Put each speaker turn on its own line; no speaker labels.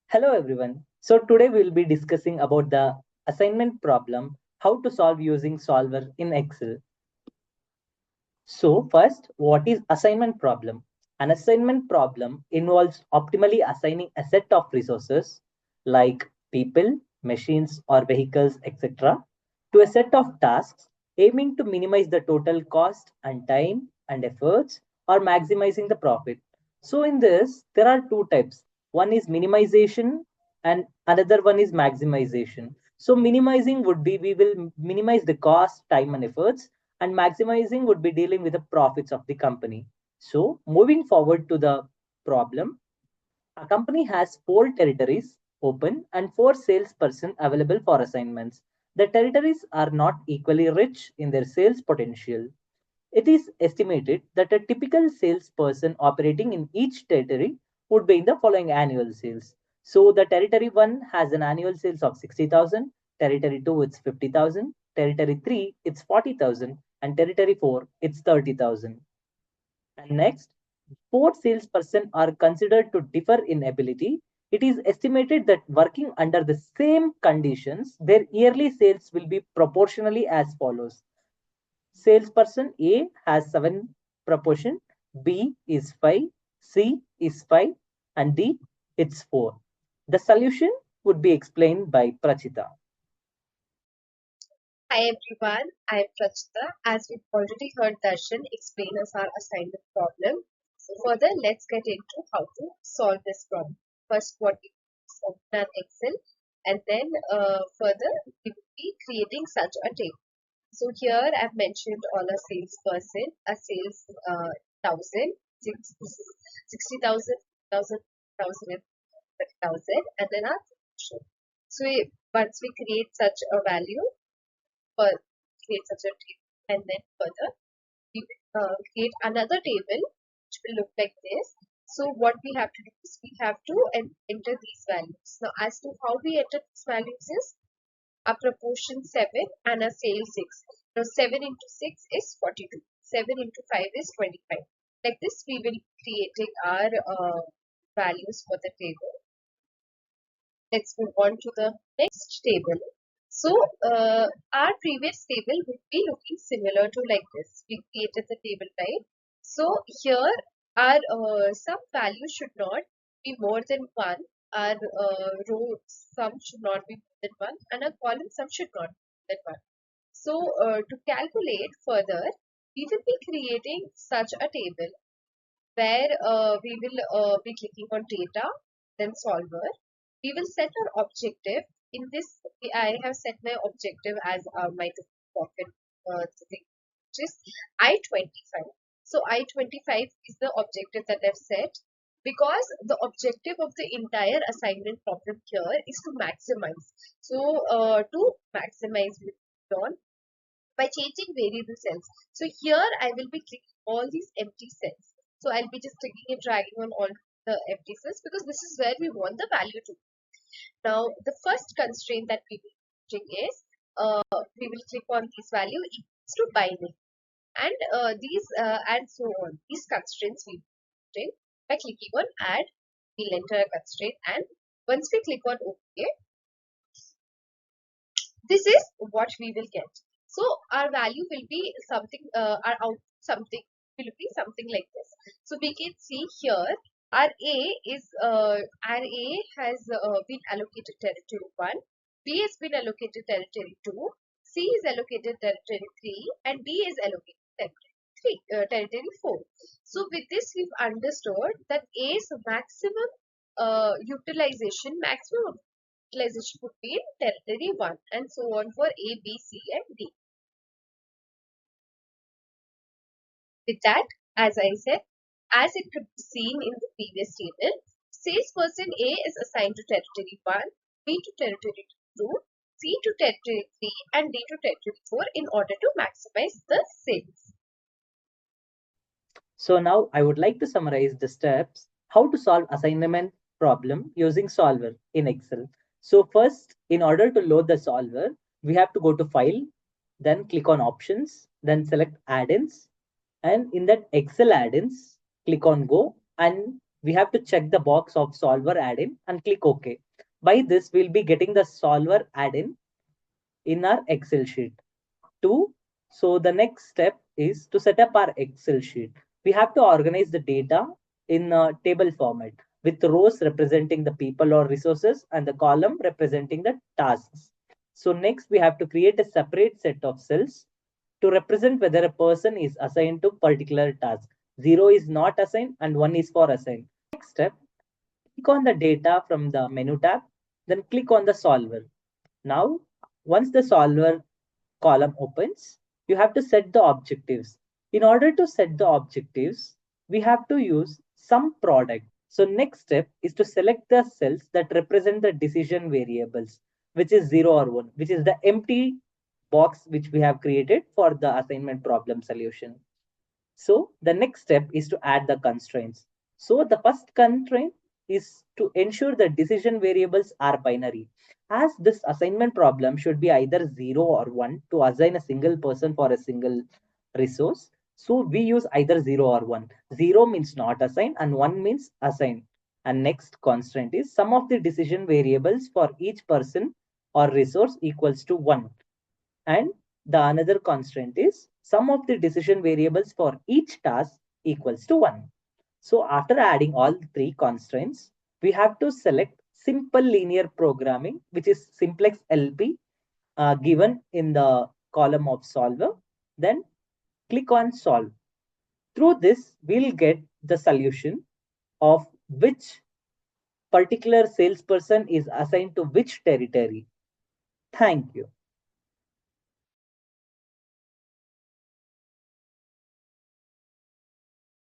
Hello everyone. So today we'll be discussing about the assignment problem, how to solve using solver in Excel. So first, what is assignment problem? An assignment problem involves optimally assigning a set of resources like people, machines or vehicles, etc. to a set of tasks aiming to minimize the total cost and time and efforts or maximizing the profit. So in this, there are two types. One is minimization and another one is maximization. So minimizing would be we will minimize the cost, time and efforts, and maximizing would be dealing with the profits of the company. So moving forward to the problem, a company has four territories open and four salesperson available for assignments. The territories are not equally rich in their sales potential. It is estimated that a typical salesperson operating in each territory would be in the following annual sales. So the territory 1 has an annual sales of 60,000, territory 2 it's 50,000, territory 3 it's 40,000 and territory 4 it's 30,000. And next, four salesperson are considered to differ in ability. It is estimated that working under the same conditions, their yearly sales will be proportionally as follows. Salesperson A has 7 proportion, B is 5, C is 5, and D it's 4. The solution would be explained by Prachita.
Hi everyone, I am Prachita. As we've already heard Darshan explain us our assignment problem. So further, let's get into how to solve this problem. First, what we open an Excel, and then further we will be creating such a table. So here I've mentioned all a salesperson, a sales thousand, 60,000, 30,000, and then our function. So once we create such a value, for create such a table, and then further we create another table which will look like this. So what we have to do is we have to enter these values. Now as to how we enter these values is a proportion 7 and a sale 6. Now 7 into 6 is 42. 7 into 5 is 25. Like this we will be creating our values for the table. Let's move on to the next table. So our previous table would be looking similar to like this. We created the table type. So here our sum value should not be more than 1. Our row sum should not be more than 1 and our column sum should not be more than 1. So to calculate further, we will be creating such a table where we will be clicking on data, then solver. We will set our objective. In this, I have set my objective as my profit thing, which is I-25. So I-25 is the objective that I've set because the objective of the entire assignment problem here is to maximize. So to maximize with on by changing variable cells. So here I will be clicking all these empty cells. So I'll be just clicking and dragging on all the empty cells because this is where we want the value to be. Now the first constraint that we will be using is we will click on this value equals to binary and these and so on. These constraints we will be using by clicking on add. We'll enter a constraint and once we click on OK, this is what we will get. So our value will be something, our output something will be something like this. So we can see here our A is our A has been allocated territory 1, B has been allocated territory 2, C is allocated territory 3, and D is allocated territory 4. So with this we've understood that A's maximum maximum utilization would be in territory 1 and so on for A, B, C and D. With that, as I said, as it could be seen in the previous table, salesperson A is assigned to territory 1, B to territory 2, C to territory 3 and D to territory 4 in order to maximize the sales.
So now I would like to summarize the steps how to solve assignment problem using solver in Excel. So first, in order to load the solver, we have to go to file, then click on options, then select add-ins, and in that Excel add-ins, click on go and we have to check the box of solver add-in and click OK. By this, we'll be getting the solver add-in in our Excel sheet. Two, so the next step is to set up our Excel sheet. We have to organize the data in a table format with rows representing the people or resources and the column representing the tasks. So next we have to create a separate set of cells to represent whether a person is assigned to particular task. 0 is not assigned and 1 is for assigned. Next step, click on the data from the menu tab, then click on the solver. Now, once the solver column opens, you have to set the objectives. In order to set the objectives, we have to use some product. So next step is to select the cells that represent the decision variables, which is 0 or 1, which is the empty box which we have created for the assignment problem solution. So the next step is to add the constraints. So the first constraint is to ensure the decision variables are binary. As this assignment problem should be either 0 or 1 to assign a single person for a single resource. So we use either 0 or 1. 0 means not assigned and 1 means assigned. And next constraint is sum of the decision variables for each person or resource equals to 1. And the another constraint is sum of the decision variables for each task equals to 1. So after adding all three constraints, we have to select simple linear programming, which is simplex LP given in the column of solver. Then click on solve. Through this, we'll get the solution of which particular salesperson is assigned to which territory. Thank you.